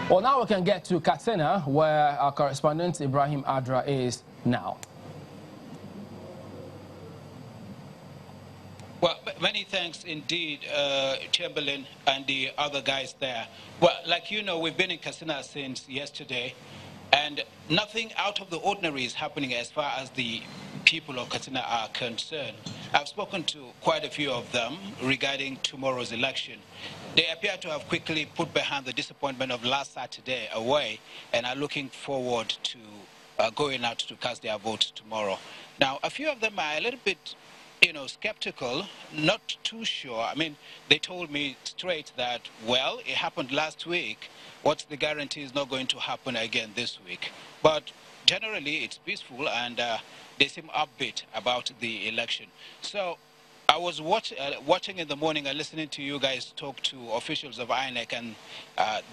Well, now we can get to Katsina, where our correspondent Ibrahim Adra is now. Well, many thanks indeed, Chamberlain and the other guys there. Well, like you know, we've been in Katsina since yesterday, and nothing out of the ordinary is happening as far as the people of Katsina are concerned. I've spoken to quite a few of them regarding tomorrow's election. They appear to have quickly put behind the disappointment of last Saturday away and are looking forward to going out to cast their votes tomorrow. Now, a few of them are a little bit skeptical, not too sure. I mean, they told me straight that, well, it happened last week. What's the guarantee is not going to happen again this week? But generally, it's peaceful, and they seem upbeat about the election. So I was watching in the morning and listening to you guys talk to officials of INEC, and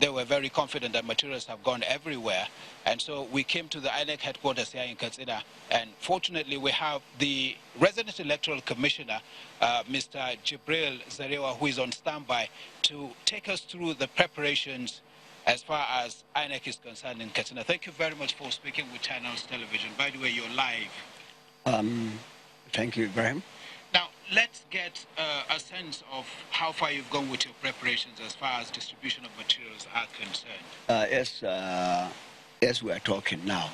they were very confident that materials have gone everywhere. And so we came to the INEC headquarters here in Katsina, and fortunately we have the resident electoral commissioner, Mr. Jibril Zarewa, who is on standby to take us through the preparations as far as INEC is concerned in Katsina. Thank you very much for speaking with Channels Television. By the way, you're live. Thank you, Ibrahim. Now, let's get a sense of how far you've gone with your preparations as far as distribution of materials are concerned. As we are talking now,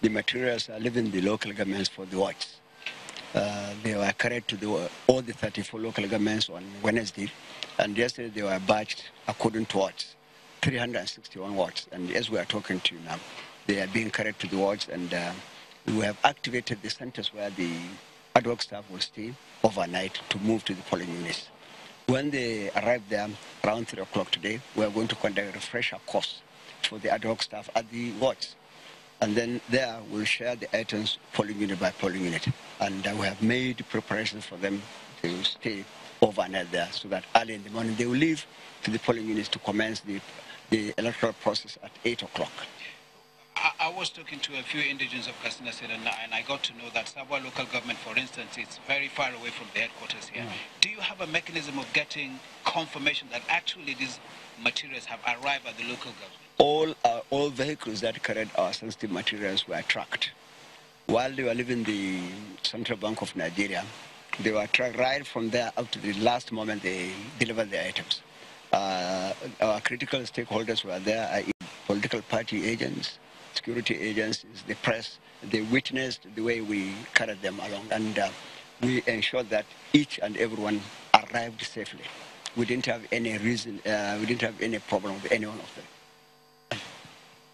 the materials are leaving the local governments for the watch. They were carried to all the 34 local governments on Wednesday, and yesterday they were batched according to watts, 361 watts. And as we are talking to you now, they are being carried to the watch, and we have activated the centers where the ad hoc staff will stay overnight to move to the polling units. When they arrive there around 3 o'clock today, we are going to conduct a refresher course for the ad hoc staff at the wards. And then there we'll share the items polling unit by polling unit. And we have made preparations for them to stay overnight there so that early in the morning they will leave to the polling units to commence the electoral process at 8 o'clock. I was talking to a few indigents of Katsina State, and I got to know that Sabwa local government, for instance, is very far away from the headquarters here. Do you have a mechanism of getting confirmation that actually these materials have arrived at the local government? All vehicles that carried our sensitive materials were tracked. While they were leaving the Central Bank of Nigeria, they were tracked right from there up to the last moment they delivered the items. Our critical stakeholders were there, i.e. political party agents, security agencies, the press. They witnessed the way we carried them along, and we ensured that each and everyone arrived safely. We didn't have any we didn't have any problem with any one of them.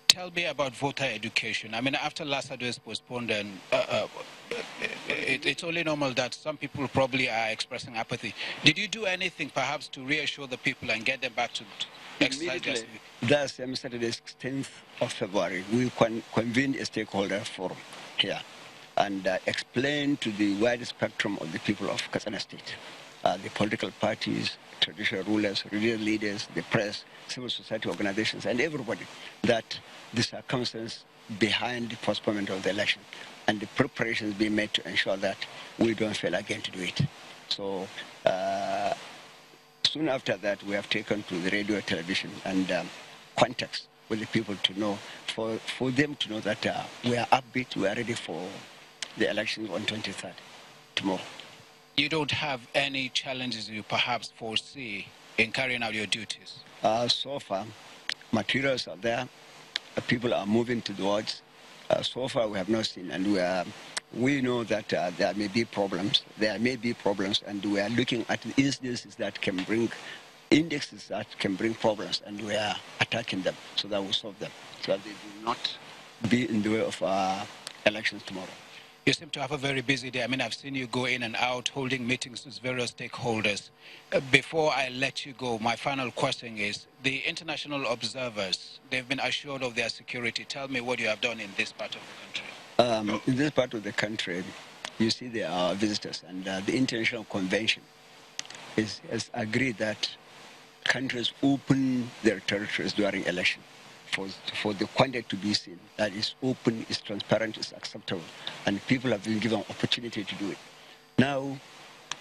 Tell me about voter education. I mean, after last Saturday's postponed, and it's only normal that some people probably are expressing apathy. Did you do anything perhaps to reassure the people and get them back to exercise? That same Saturday, 10th of February, we convened a stakeholder forum here and explained to the wide spectrum of the people of Katsina State, the political parties, traditional rulers, religious leaders, the press, civil society organizations, and everybody, that the circumstances behind the postponement of the election and the preparations being made to ensure that we don't fail again to do it. So soon after that, we have taken to the radio, television, and contacts with the people to know, for them to know that we are upbeat, we are ready for the elections on 23rd, tomorrow. You don't have any challenges you perhaps foresee in carrying out your duties? So far, materials are there. People are moving to the wards. So far, we have not seen, and we know that there may be problems. There may be problems, and we are looking at instances that can bring indexes that can bring problems, and we are attacking them so that we solve them, so that they do not be in the way of our elections tomorrow. You seem to have a very busy day. I mean, I've seen you go in and out, holding meetings with various stakeholders. Before I let you go, my final question is, the international observers, they've been assured of their security. Tell me what you have done in this part of the country. In this part of the country, you see there are visitors, and the International Convention has agreed that countries open their territories during election for the conduct to be seen. That is open, is transparent, is acceptable, and people have been given opportunity to do it. Now,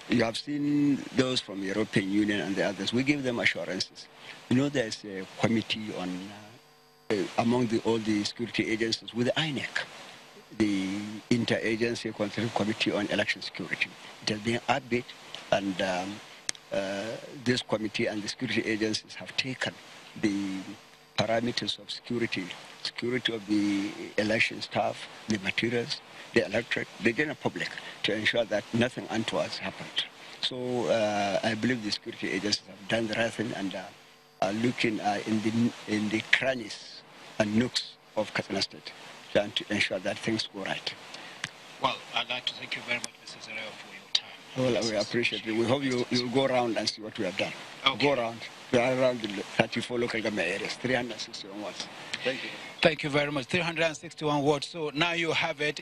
you have seen those from the European Union and the others. We give them assurances. You know, there's a committee on among all the security agencies with the INEC, the Interagency Consultative Committee on Election Security. It has been upbeat, and this committee and the security agencies have taken the parameters of security of the election staff, the materials, the electorate, the general public, to ensure that nothing untoward happened. So I believe the security agencies have done the right thing and are looking in the crannies and nooks of Katsina State, trying to ensure that things go right. Well, I'd like to thank you very much, Mr. Zereo, for your time. Well, we appreciate it. We hope you'll go around and see what we have done. Okay. Go around. We are around the 34 local government areas, 361 wards. Thank you. Thank you very much. 361 wards. So now you have it.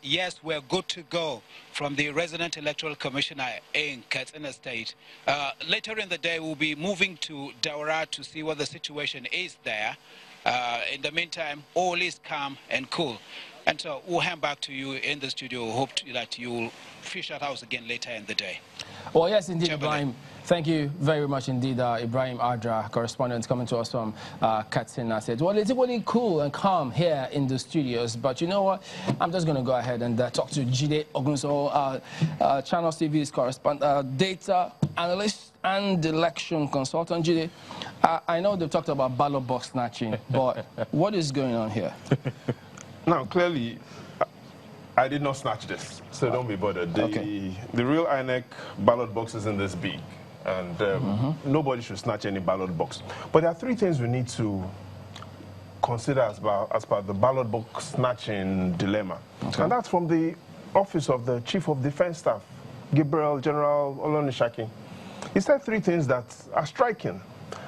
Yes, we're good to go from the resident electoral commissioner in Katsina State. Later in the day, we'll be moving to Daura to see what the situation is there. In the meantime, all is calm and cool. And so we'll hand back to you in the studio. Hope that you'll fish that house again later in the day. Well, yes, indeed, Chamberlain. Ibrahim. Thank you very much indeed, Ibrahim Adra, correspondent coming to us from Katsina State. Well, it's equally cool and calm here in the studios, but you know what? I'm just going to go ahead and talk to Jide Ogunso, Channel TV's correspondent, data analyst and election consultant. Jide, I know they've talked about ballot box snatching, but what is going on here? Now, clearly, I did not snatch this, so don't be bothered. The real INEC ballot box isn't this big, and nobody should snatch any ballot box. But there are three things we need to consider as part of the ballot box snatching dilemma. And that's from the office of the Chief of Defense Staff, Gabriel General Olonishaki. He said three things that are striking.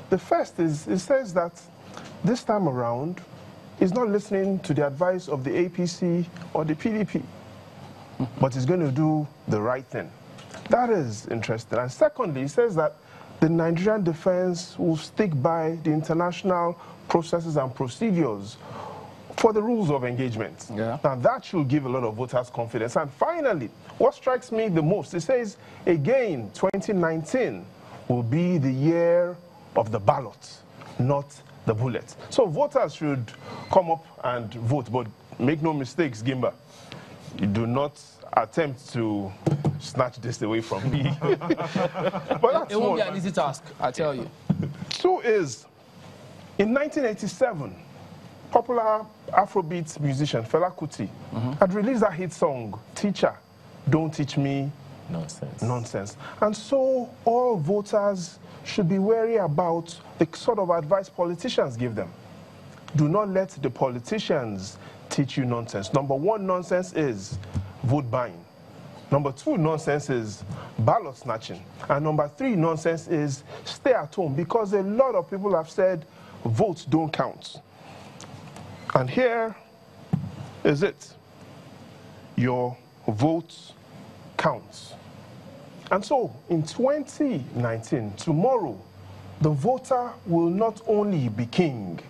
The first is, it says that this time around, he's not listening to the advice of the APC or the PDP, but he's going to do the right thing. That is interesting. And secondly, he says that the Nigerian defense will stick by the international processes and procedures for the rules of engagement. Yeah. Now, that should give a lot of voters confidence. And finally, what strikes me the most, it says, again, 2019 will be the year of the ballot, not the bullet. So voters should come up and vote, but make no mistakes, Gimba. You do not attempt to snatch this away from me. But that's It won't be an easy task, I tell you. Two is, in 1987, popular Afrobeat musician Fela Kuti had released a hit song, Teacher, Don't Teach Me Nonsense. And so all voters should be wary about the sort of advice politicians give them. Do not let the politicians teach you nonsense. Number one nonsense is vote buying. Number two nonsense is ballot snatching. And number three nonsense is stay at home, because a lot of people have said votes don't count. And here is it. Your vote counts. And so, in 2019, tomorrow, the voter will not only be king,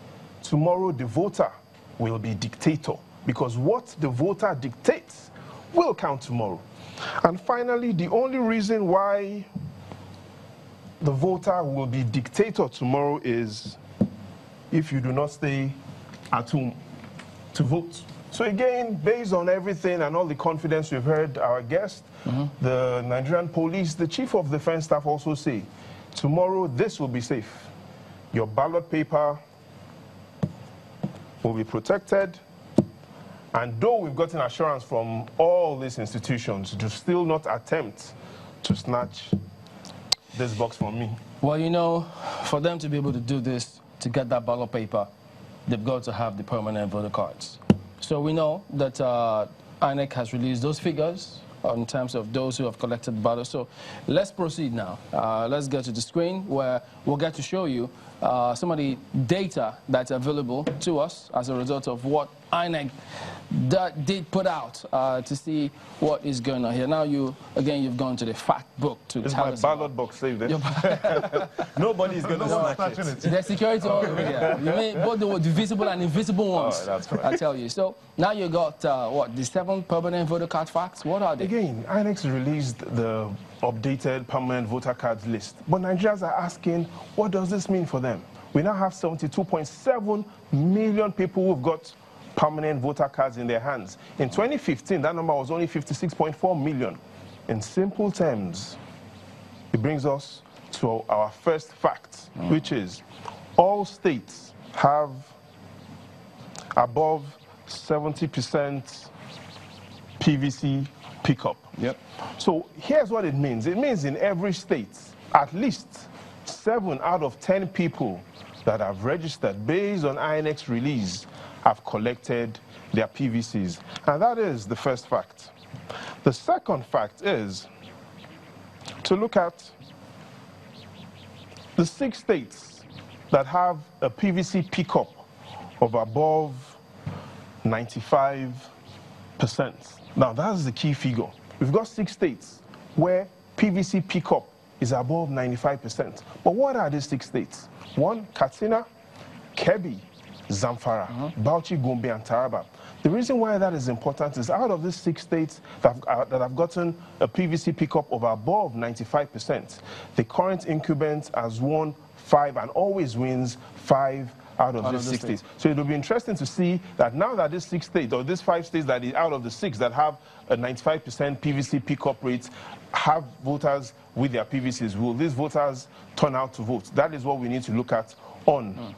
tomorrow the voter will be dictator, because what the voter dictates will count tomorrow. And finally, the only reason why the voter will be dictator tomorrow is if you do not stay at home to vote. So again, based on everything and all the confidence we've heard our guest, the Nigerian police, the Chief of Defense Staff also say, tomorrow this will be safe. Your ballot paper will be protected. And though we've gotten assurance from all these institutions, do still not attempt to snatch this box from me. Well, you know, for them to be able to do this, to get that ballot paper, they've got to have the permanent voter cards. So we know that INEC has released those figures in terms of those who have collected ballots. So let's proceed now. Let's get to the screen where we'll get to show you some of the data that's available to us as a result of what INEC did put out to see what is going on here. Now you've gone to the fact book to tell us. My ballot box saved it. Nobody is going to snatch it. There's security all over here. You mean both the visible and invisible ones. Oh, that's right. I tell you. So now you got the 7 permanent voter card facts. What are they? Again, INEC released the updated permanent voter cards list. But Nigerians are asking, what does this mean for them? We now have 72.7 million people who've got permanent voter cards in their hands. In 2015, that number was only 56.4 million. In simple terms, it brings us to our first fact, which is all states have above 70% PVC pickup. Yep. So here's what it means. It means in every state, at least 7 out of 10 people that have registered based on INEX release have collected their PVCs. And that is the first fact. The second fact is to look at the 6 states that have a PVC pickup of above 95%. Now, that's the key figure. We've got 6 states where PVC pickup is above 95%. But what are these 6 states? 1, Katsina, Kebbi, Zamfara, Bauchi, Gombe, and Taraba. The reason why that is important is out of these 6 states that have gotten a PVC pickup of above 95%, the current incumbent has won 5 and always wins 5 out of these 6 states. So it will be interesting to see that now that these 6 states, or these 5 states that is out of the 6 that have a 95% PVC pickup rate, have voters with their PVCs. Will these voters turn out to vote? That is what we need to look at on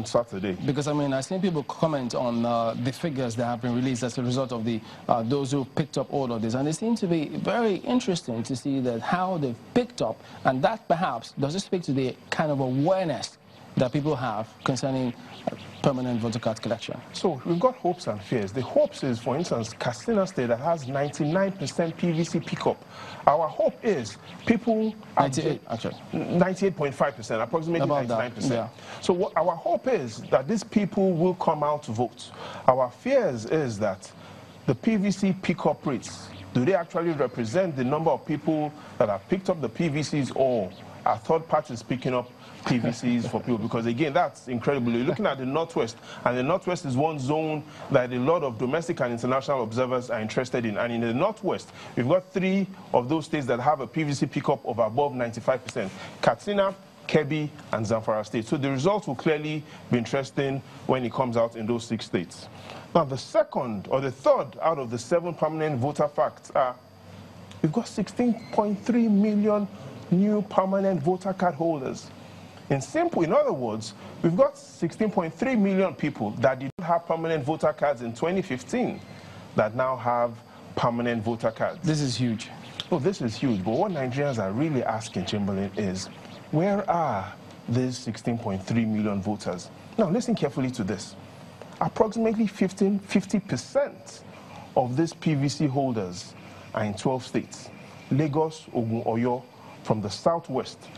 Saturday. Because, I mean, I've seen people comment on the figures that have been released as a result of the those who picked up all of this. And it seems to be very interesting to see that how they've picked up, and that perhaps does it speak to the kind of awareness that people have concerning permanent voter card collection. So we've got hopes and fears. The hopes is, for instance, Katsina State that has 99% PVC pickup. Our hope is people... 98, actually. 98.5%, approximately about 99%. Yeah. So what our hope is that these people will come out to vote. Our fears is that the PVC pickup rates, do they actually represent the number of people that have picked up the PVCs, or are third parties picking up PVCs for people? Because again, that's incredible. You're looking at the Northwest, and the Northwest is one zone that a lot of domestic and international observers are interested in. And in the Northwest, we've got 3 of those states that have a PVC pickup of above 95%. Katsina, Kebbi, and Zamfara State. So the results will clearly be interesting when it comes out in those 6 states. Now, the second or the third out of the 7 permanent voter facts are we've got 16.3 million new permanent voter card holders. In other words, we've got 16.3 million people that did not have permanent voter cards in 2015 that now have permanent voter cards. This is huge. Oh, this is huge. But what Nigerians are really asking, Chamberlain, is where are these 16.3 million voters? Now, listen carefully to this. Approximately 50% of these PVC holders are in 12 states. Lagos, Ogun, Oyo, from the southwest,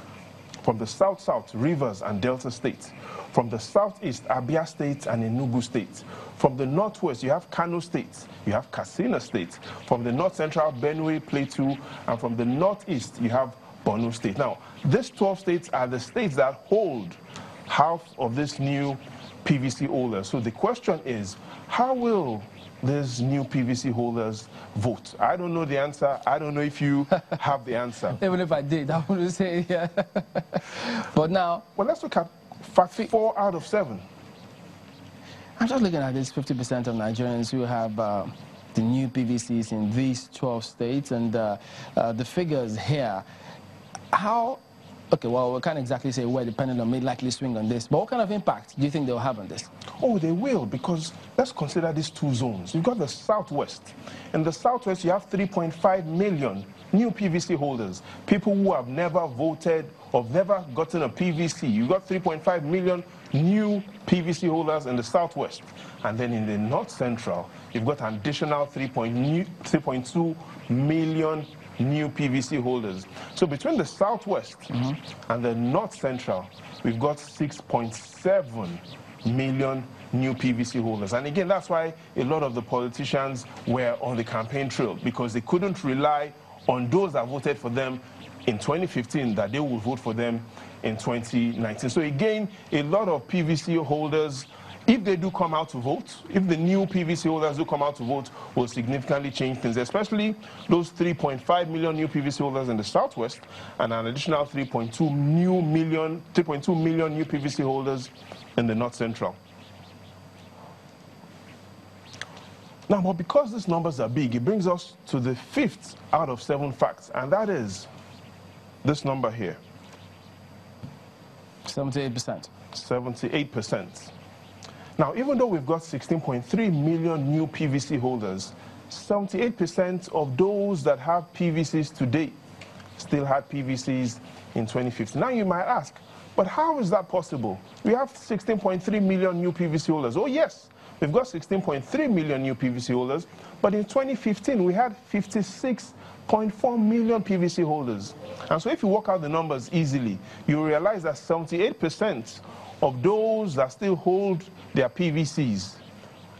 from the south-south, Rivers and Delta states. From the southeast, Abia State and Enugu State. From the northwest, you have Kano State, you have Katsina State. From the north-central, Benue, Plateau, and from the northeast, you have Borno State. Now, these 12 states are the states that hold half of this new PVC holders. So the question is, how will these new PVC holders vote? I don't know the answer. I don't know if you have the answer. Even if I did, I would say, yeah. But now... Well, let's look at fact 4 out of 7. I'm just looking at this 50% of Nigerians who have the new PVCs in these 12 states, and the figures here. How... Okay, well, we can't exactly say where the pendulum may likely swing on this, but what kind of impact do you think they'll have on this? Oh, they will, because let's consider these 2 zones. You've got the southwest. In the southwest, you have 3.5 million new PVC holders, people who have never voted or never gotten a PVC. You've got 3.5 million new PVC holders in the southwest. And then in the north central, you've got an additional 3.2 million new PVC holders. So between the southwest and the north central, we've got 6.7 million new PVC holders. And again, that's why a lot of the politicians were on the campaign trail, because they couldn't rely on those that voted for them in 2015 that they would vote for them in 2019. So again, a lot of PVC holders if they do come out to vote, if the new PVC holders do come out to vote, will significantly change things, especially those 3.5 million new PVC holders in the Southwest and an additional 3.2 million new PVC holders in the North Central. Now, but because these numbers are big, it brings us to the 5th out of 7 facts, and that is this number here. 78%. 78%. Now, even though we've got 16.3 million new PVC holders, 78% of those that have PVCs today still had PVCs in 2015. Now, you might ask, but how is that possible? We have 16.3 million new PVC holders. Oh, yes. We've got 16.3 million new PVC holders, but in 2015, we had 56.4 million PVC holders. And so if you work out the numbers easily, you realize that 78% of those that still hold their PVCs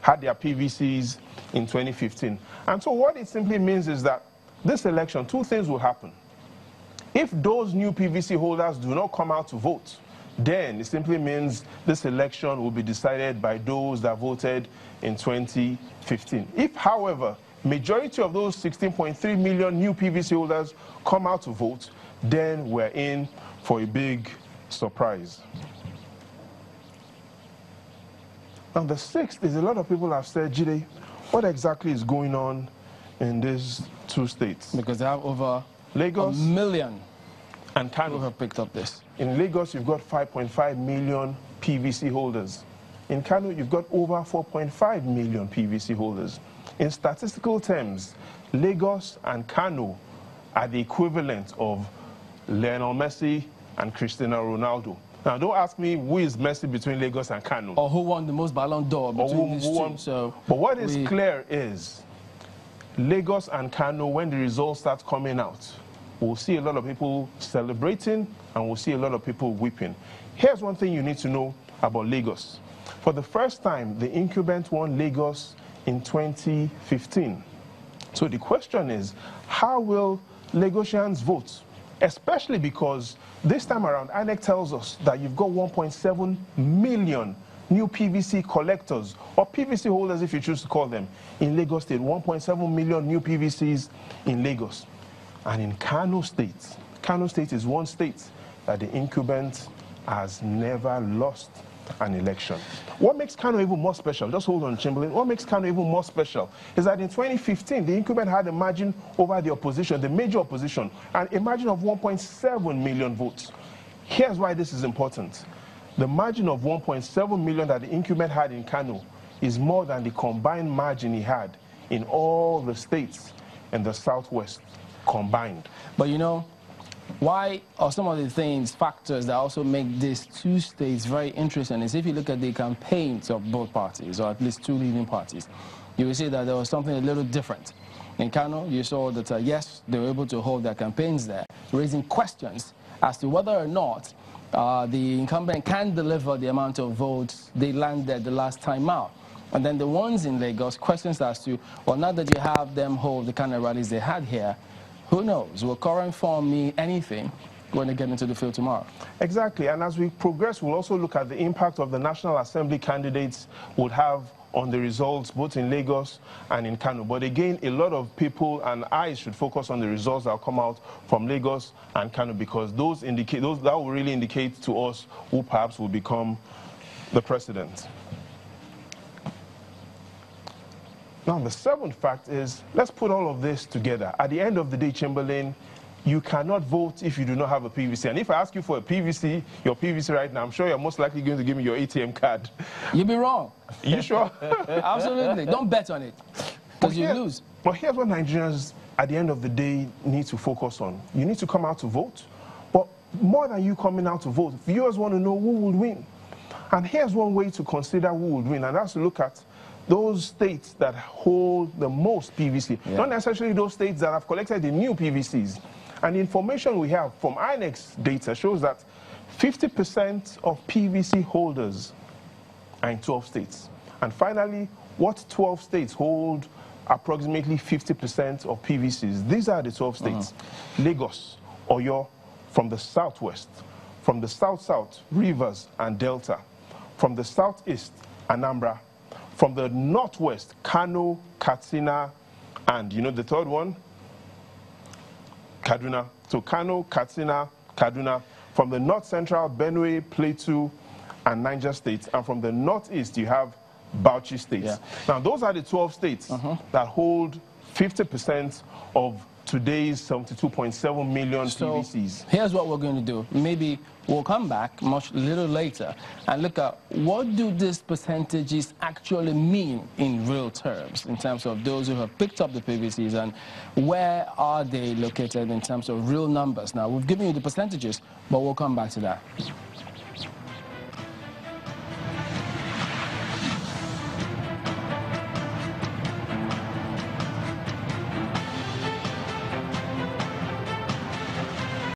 had their PVCs in 2015. And so what it simply means is that this election, 2 things will happen. If those new PVC holders do not come out to vote, then it simply means this election will be decided by those that voted in 2015. If, however, majority of those 16.3 million new PVC holders come out to vote, then we're in for a big surprise. And the 6th is a lot of people have said, Jide, what exactly is going on in these 2 states? Because they have over Lagos, 1 million and who Kano. have picked up this. In Lagos, you've got 5.5 million PVC holders. In Kano, you've got over 4.5 million PVC holders. In statistical terms, Lagos and Kano are the equivalent of Lionel Messi and Cristiano Ronaldo. Now, don't ask me who is Messi between Lagos and Kano. Or who won the most Ballon d'Or between these two. But what is clear is Lagos and Kano, when the results start coming out, we'll see a lot of people celebrating and we'll see a lot of people weeping. Here's one thing you need to know about Lagos. For the first time, the incumbent won Lagos in 2015. So the question is, how will Lagosians vote? Especially because this time around, INEC tells us that you've got 1.7 million new PVC collectors, or PVC holders if you choose to call them, in Lagos State. 1.7 million new PVCs in Lagos. And in Kano State is one state that the incumbent has never lost an election. What makes Kano even more special, just hold on, Chamberlain, what makes Kano even more special is that in 2015, the incumbent had a margin over the opposition, the major opposition, and a margin of 1.7 million votes. Here's why this is important. The margin of 1.7 million that the incumbent had in Kano is more than the combined margin he had in all the states in the Southwest combined. But you know, why are some of the factors that also make these 2 states very interesting is if you look at the campaigns of both parties, or at least 2 leading parties, you will see that there was something a little different. In Kano, you saw that, yes, they were able to hold their campaigns there, raising questions as to whether or not the incumbent can deliver the amount of votes they landed the last time out. And then the ones in Lagos, questions as to, well, now that you have them hold the kind of rallies they had here, who knows? Will current form mean anything when they get into the field tomorrow? Exactly. And as we progress, we'll also look at the impact of the National Assembly candidates would have on the results, both in Lagos and in Kano. But again, a lot of people and eyes should focus on the results that will come out from Lagos and Kano, because that will really indicate to us who perhaps will become the president. Now, the 7th fact is, let's put all of this together. At the end of the day, Chamberlain, you cannot vote if you do not have a PVC. And if I ask you for a PVC, your PVC right now, I'm sure you're most likely going to give me your ATM card. You'd be wrong. You sure? Absolutely. Don't bet on it, because you lose. But here's what Nigerians, at the end of the day, need to focus on. You need to come out to vote. But more than you coming out to vote, viewers want to know who would win. And here's one way to consider who would win, and that's to look at those states that hold the most PVC, not necessarily those states that have collected the new PVCs. And the information we have from INEC's data shows that 50% of PVC holders are in 12 states. And finally, what 12 states hold approximately 50% of PVCs? These are the 12 states. Lagos, Oyo, from the southwest, from the south-south, Rivers and Delta, from the southeast, Anambra. From the northwest, Kano, Katsina, and you know the third one? Kaduna. So Kano, Katsina, Kaduna. From the north central, Benue, Plateau, and Niger states. And from the northeast, you have Bauchi states. Yeah. Now, those are the 12 states that hold 50% of today's 72.7 million PVCs. Here's what we're going to do. Maybe we'll come back much little later and look at what do these percentages actually mean in real terms, in terms of those who have picked up the PVCs, and where are they located in terms of real numbers. Now, we've given you the percentages, but we'll come back to that.